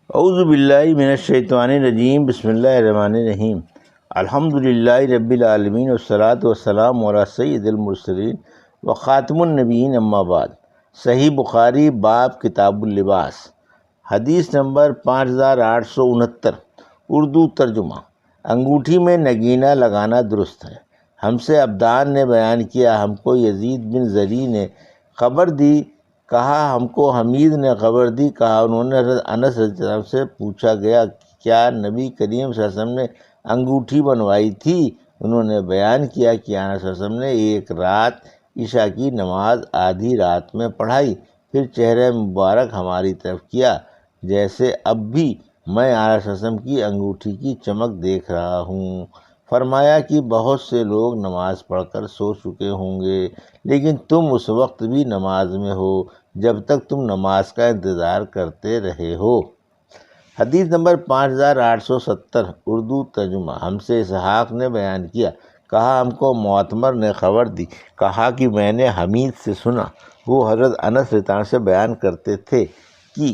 اعوذ باللہ من الشیطان الرجیم، بسم اللہ الرحمن الرحیم۔ الحمدللہ رب العالمین والصلاة والسلام علی سید المرسلین وخاتم النبیین، اما بعد۔ صحیح بخاری باب کتاب اللباس، حدیث نمبر 5869، اردو ترجمہ۔ انگوٹھی میں نگینہ لگانا درست ہے۔ ہم سے عبدان نے بیان کیا، ہم کو یزید بن زری نے خبر دی، کہا ہم کو حمید نے خبر دی، کہا انہوں نے حضرت انس رضی اللہ عنہ سے پوچھا گیا کیا نبی کریم صلی اللہ علیہ وسلم نے انگوٹھی بنوائی تھی؟ انہوں نے بیان کیا کہ آنس صلی اللہ علیہ وسلم نے ایک رات عشاء کی نماز آدھی رات میں پڑھائی، پھر چہرہ مبارک ہماری طرف کیا جیسے اب بھی میں آنس صلی اللہ علیہ وسلم کی انگوٹھی کی چمک دیکھ رہا ہوں۔ فرمایا کہ بہت سے لوگ نماز پڑھ کر سو چکے ہوں گے، لیکن تم اس وقت بھی نماز میں ہو جب تک تم نماز کا انتظار کرتے رہے ہو۔ حدیث نمبر 5870، اردو ترجمہ۔ ہم سے اسحاق نے بیان کیا، کہا ہم کو معتمر نے خبر دی، کہا کہ میں نے حمید سے سنا، وہ حضرت انس رضی اللہ عنہ سے بیان کرتے تھے کہ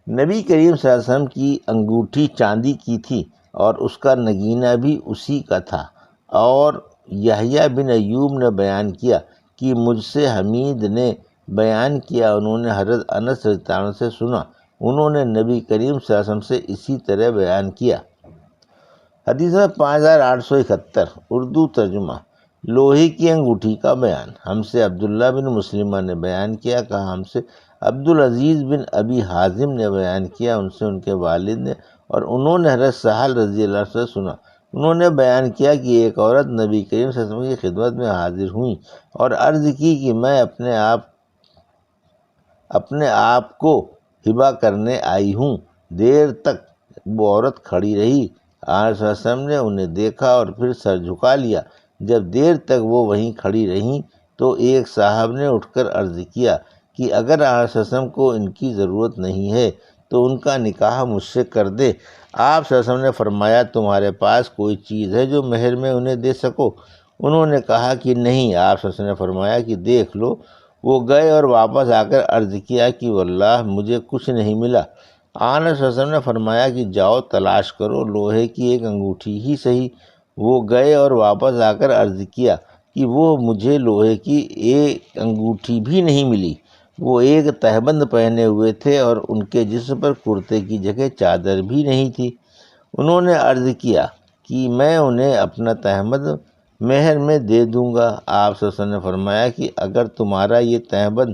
نبی کریم صلی اللہ علیہ وسلم کی انگوٹھی چاندی کی تھی اور اس کا نگینہ بھی اسی کا تھا۔ اور یحییٰ بن ایوب نے بیان کیا کہ مجھ سے حمید نے بیان کیا، انہوں نے حضرت انس رضی اللہ عنہ سے سنا، انہوں نے نبی کریم صلی اللہ علیہ وسلم سے اسی طرح بیان کیا۔ حدیث میں 5871، اردو ترجمہ۔ لوہے کی انگوٹھی کا بیان۔ ہم سے عبداللہ بن مسلمہ نے بیان کیا، کہا ہم سے عبدالعزیز بن ابی حازم نے بیان کیا، ان سے ان کے والد نے، اور انہوں نے حضرت سہل رضی اللہ عنہ سے سنا، انہوں نے بیان کیا کہ ایک عورت نبی کریم صلی اللہ علیہ وسلم کی خدمت میں حاضر ہوئیں اور عرض کی کہ میں اپنے آپ کو ہبہ کرنے آئی ہوں۔ دیر تک وہ عورت کھڑی رہی، آنس صلی اللہ علیہ وسلم نے انہیں دیکھا اور پھر سر جھکا لیا۔ جب دیر تک وہ وہیں کھڑی رہیں تو ایک صاحب نے اٹھ کر عرض کیا کہ اگر آنس صلی اللہ علیہ وسلم کو ان کی ضرورت نہیں ہے تو ان کا نکاح مجھ سے کر دے۔ آپ صلی اللہ علیہ وسلم نے فرمایا تمہارے پاس کوئی چیز ہے جو مہر میں انہیں دے سکو؟ انہوں نے کہا کہ نہیں۔ آپ صلی اللہ علیہ وسلم نے فرمایا کہ دیکھ لو۔ وہ گئے اور واپس آ کر عرض کیا کہ واللہ مجھے کچھ نہیں ملا۔ آنس صلی اللہ علیہ وسلم نے فرمایا کہ جاؤ تلاش کرو، لوہے کی ایک انگوٹھی ہی صحیح۔ وہ گئے اور واپس آ کر عرض کیا کہ وہ مجھے لوہے کی ایک انگوٹھی بھی نہیں ملی۔ وہ ایک تہبند پہنے ہوئے تھے اور ان کے جسم پر کرتے کی جگہ چادر بھی نہیں تھی۔ انہوں نے عرض کیا کہ میں انہیں اپنا تہبند مہر میں دے دوں گا۔ آپ صلی اللہ علیہ وسلم نے فرمایا کہ اگر تمہارا یہ تہبند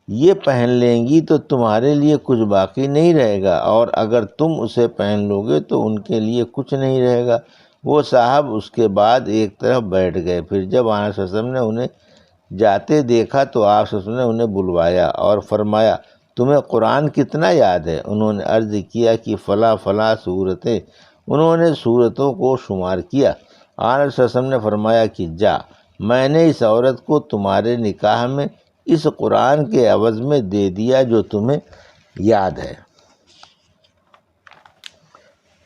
یہ پہن لیں گی تو تمہارے لیے کچھ باقی نہیں رہے گا، اور اگر تم اسے پہن لو گے تو ان کے لیے کچھ نہیں رہے گا۔ وہ صاحب اس کے بعد ایک طرف بیٹھ گئے۔ پھر جب آنس صلی اللہ علیہ وسلم نے انہیں جاتے دیکھا تو آپ صلی اللہ علیہ وسلم نے انہیں بلوایا اور فرمایا تمہیں قرآن کتنا یاد ہے؟ انہوں نے عرض کیا کہ فلاں فلاں صورتیں۔ انہوں نے صورتوں کو شمار کیا۔ آنس صلی اللہ علیہ وسلم نے فرمایا کہ جا، میں نے اس عورت کو تمہارے نکاح میں اس قرآن کے عوض میں دے دیا جو تمہیں یاد ہے۔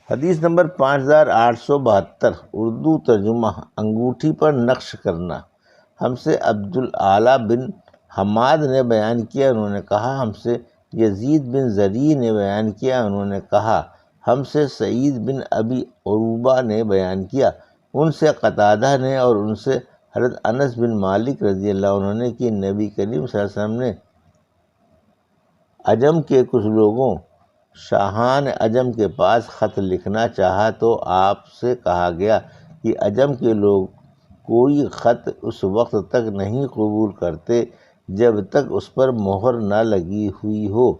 حدیث نمبر 5872، اردو ترجمہ۔ انگوٹھی پر نقش کرنا۔ ہم سے عبدالعالی بن حماد نے بیان کیا، انہوں نے کہا ہم سے یزید بن زری نے بیان کیا، انہوں نے کہا ہم سے سعید بن ابی عروبہ نے بیان کیا، ان سے قتادہ نے، اور ان سے حضرت انس بن مالک رضی اللہ عنہ نے کہ نبی کریم صلی اللہ علیہ وسلم نے عجم کے کچھ لوگوں شاہان عجم کے پاس خط لکھنا چاہا تو آپ سے کہا گیا کہ عجم کے لوگ کوئی خط اس وقت تک نہیں قبول کرتے جب تک اس پر مہر نہ لگی ہوئی ہو۔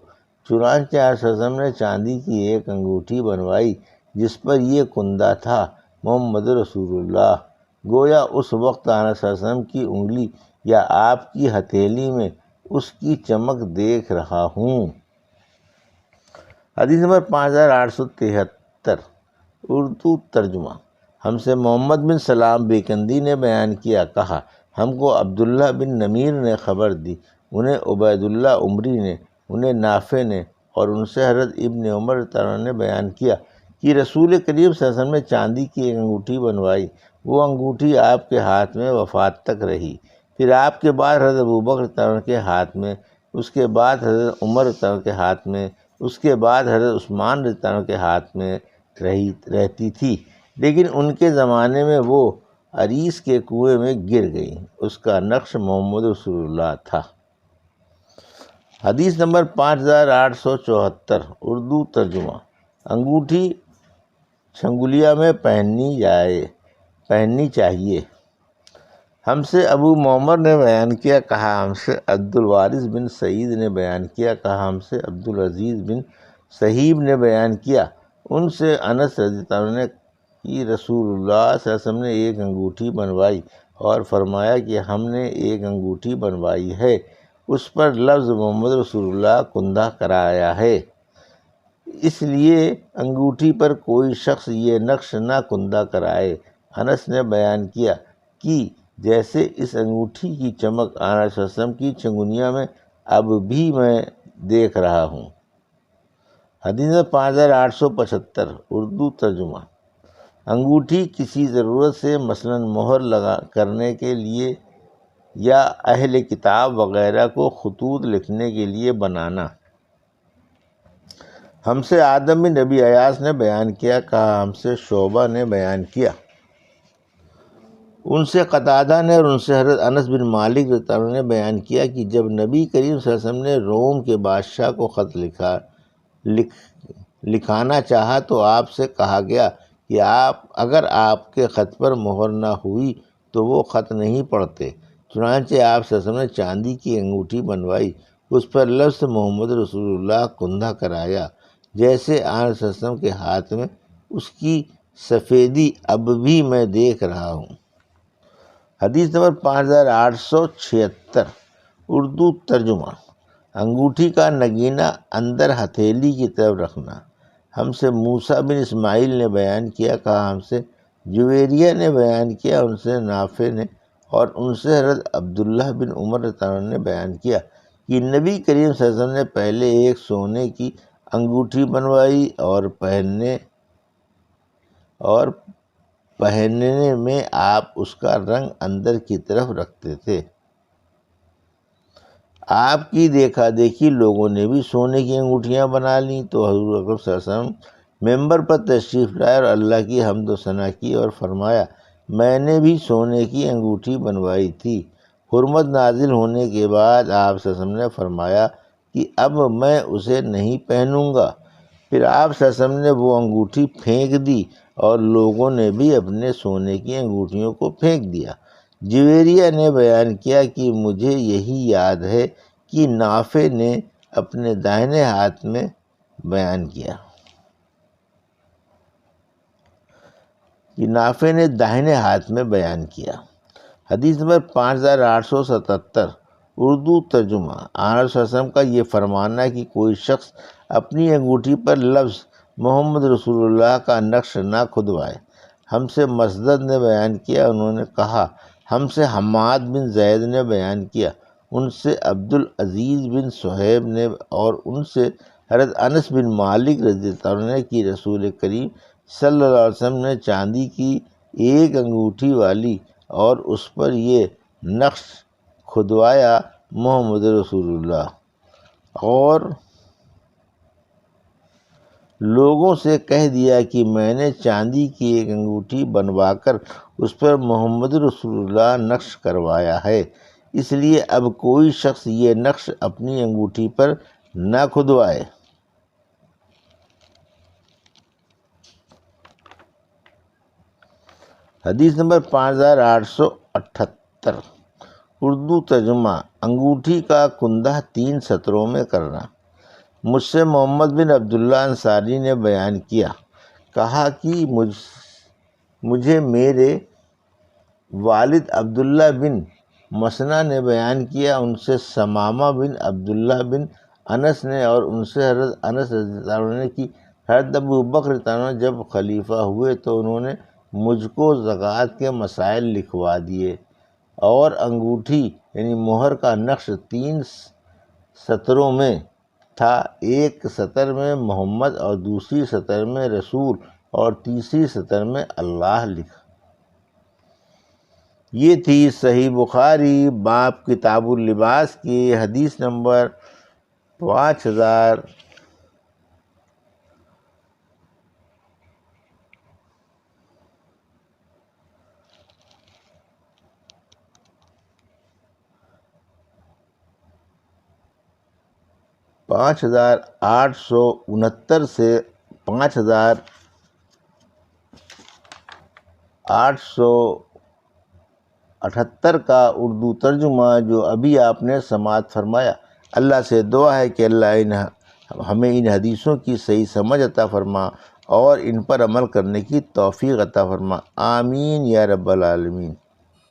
چنانچہ آپ صلی اللہ علیہ وسلم نے چاندی کی ایک انگوٹھی بنوائی جس پر یہ کندہ تھا، محمد رسول اللہ۔ گویا اس وقت آنس صلی اللہ علیہ وسلم کی انگلی یا آپ کی ہتھیلی میں اس کی چمک دیکھ رہا ہوں۔ حدیث نمبر 5873، اردو ترجمہ۔ ہم سے محمد بن سلام بیکندی نے بیان کیا، کہا ہم کو عبداللہ بن نمیر نے خبر دی، انہیں عبید اللہ عمری نے، انہیں نافع نے، اور ان سے حضرت ابن عمر تعالیٰ نے بیان کیا کہ رسول کریم صلی اللہ علیہ وسلم نے چاندی کی ایک انگوٹھی بنوائی، وہ انگوٹھی آپ کے ہاتھ میں وفات تک رہی، پھر آپ کے بعد حضرت ابوبکر تعالیٰ کے ہاتھ میں، اس کے بعد حضرت عمر تعالیٰ کے ہاتھ میں، اس کے بعد حضرت عثمان رضی اللہ عنہ کے ہاتھ میں رہتی تھی، لیکن ان کے زمانے میں وہ عریس کے کنویں میں گر گئی۔ اس کا نقش محمد رسول اللہ تھا۔ حدیث نمبر 5874، اردو ترجمہ۔ انگوٹھی چھنگولیا میں پہننی چاہیے۔ ہم سے ابو معمر نے بیان کیا، کہا ہم سے عبد الوارث بن سعید نے بیان کیا، کہا ہم سے عبدالعزیز بن صہیب نے بیان کیا، ان سے انس رضی اللہ عنہ نے کہ رسول اللہ صلی اللہ علیہ وسلم نے ایک انگوٹھی بنوائی اور فرمایا کہ ہم نے ایک انگوٹھی بنوائی ہے، اس پر لفظ محمد رسول اللہ کندہ کرایا ہے، اس لیے انگوٹھی پر کوئی شخص یہ نقش نہ کندہ کرائے۔ انس نے بیان کیا کہ جیسے اس انگوٹھی کی چمک آن صلی اللہ علیہ وسلم کی چنگنیا میں اب بھی میں دیکھ رہا ہوں۔ حدیث 5875، اردو ترجمہ۔ انگوٹھی کسی ضرورت سے مثلاً مہر کرنے کے لیے یا اہل کتاب وغیرہ کو خطوط لکھنے کے لیے بنانا۔ ہم سے آدم بن ابی ایاس نے بیان کیا، کہا ہم سے شعبہ نے بیان کیا، ان سے قتادہ نے اور ان سے حضرت انس بن مالک رضی اللہ عنہ نے بیان کیا کہ جب نبی کریم صلی اللہ علیہ وسلم نے روم کے بادشاہ کو خط لکھانا چاہا تو آپ سے کہا گیا کہ اگر آپ کے خط پر مہر نہ ہوئی تو وہ خط نہیں پڑھتے۔ چنانچہ آپ صلی اللہ علیہ وسلم نے چاندی کی انگوٹھی بنوائی، اس پر لفظ محمد رسول اللہ کندہ کرایا، جیسے آن صلی اللہ علیہ وسلم کے ہاتھ میں اس کی سفیدی اب بھی میں دیکھ رہا ہوں۔ حدیث نمبر 5876، اردو ترجمہ۔ انگوٹھی کا نگینہ اندر ہتھیلی کی طرف رکھنا۔ ہم سے موسیٰ بن اسماعیل نے بیان کیا، کہا ہم سے جویریہ نے بیان کیا، ان سے نافع نے اور ان سے حضرت عبداللہ بن عمر رضی اللہ عنہ نے بیان کیا کہ نبی کریم صلی اللہ علیہ وسلم نے پہلے ایک سونے کی انگوٹھی بنوائی اور پہننے میں آپ اس کا رنگ اندر کی طرف رکھتے تھے۔ آپ کی دیکھا دیکھی لوگوں نے بھی سونے کی انگوٹھیاں بنا لیں تو حضور اکرم صلی اللہ علیہ وسلم ممبر پر تشریف لائے اور اللہ کی حمد و ثنا کی اور فرمایا، میں نے بھی سونے کی انگوٹھی بنوائی تھی۔ حرمت نازل ہونے کے بعد آپ صلی اللہ علیہ وسلم نے فرمایا کہ اب میں اسے نہیں پہنوں گا۔ پھر آپ صلی اللہ علیہ وسلم نے وہ انگوٹھی پھینک دی اور لوگوں نے بھی اپنے سونے کی انگوٹھیوں کو پھینک دیا۔ جویریہ نے بیان کیا کہ مجھے یہی یاد ہے کہ نافع نے اپنے دائیں ہاتھ میں بیان کیا حدیث نمبر 5877، اردو ترجمہ۔ آن صلی اللہ علیہ وسلم کا یہ فرمانا ہے کہ کوئی شخص اپنی انگوٹھی پر لفظ محمد رسول اللہ کا نقش نہ کھدوائے۔ ہم سے مسدد نے بیان کیا، انہوں نے کہا ہم سے حماد بن زید نے بیان کیا، ان سے عبدالعزیز بن صہیب نے اور ان سے حضرت انس بن مالک رضی اللہ عنہ نے کہ رسول کریم صلی اللہ علیہ وسلم نے چاندی کی ایک انگوٹھی والی اور اس پر یہ نقش کھدوایا، محمد رسول اللہ، اور لوگوں سے کہہ دیا کہ میں نے چاندی کی ایک انگوٹھی بنوا کر اس پر محمد رسول اللہ نقش کروایا ہے، اس لیے اب کوئی شخص یہ نقش اپنی انگوٹھی پر نہ کھدوائے۔ حدیث نمبر 5878، اردو ترجمہ۔ انگوٹھی کا کندہ 3 سطروں میں کرنا۔ مجھ سے محمد بن عبداللہ انصاری نے بیان کیا، کہا کہ مجھے میرے والد عبداللہ بن مسنہ نے بیان کیا، ان سے ثمامہ بن عبداللہ بن انس نے اور ان سے حضرت انس رضی اللہ عنہ نے کہ حضرت ابوبکر رضی اللہ عنہ جب خلیفہ ہوئے تو انہوں نے مجھ کو زکوٰۃ کے مسائل لکھوا دیے اور انگوٹھی یعنی مہر کا نقش 3 سطروں میں تھا، ایک سطر میں محمد اور دوسری سطر میں رسول اور تیسری سطر میں اللہ لکھا۔ یہ تھی صحیح بخاری باب کتاب اللباس کی حدیث نمبر 5000 5869 سے 5878 کا اردو ترجمہ جو ابھی آپ نے سماعت فرمایا۔ اللہ سے دعا ہے کہ اللہ ہمیں ان حدیثوں کی صحیح سمجھ عطا فرما اور ان پر عمل کرنے کی توفیق عطا فرما، آمین یا رب العالمین۔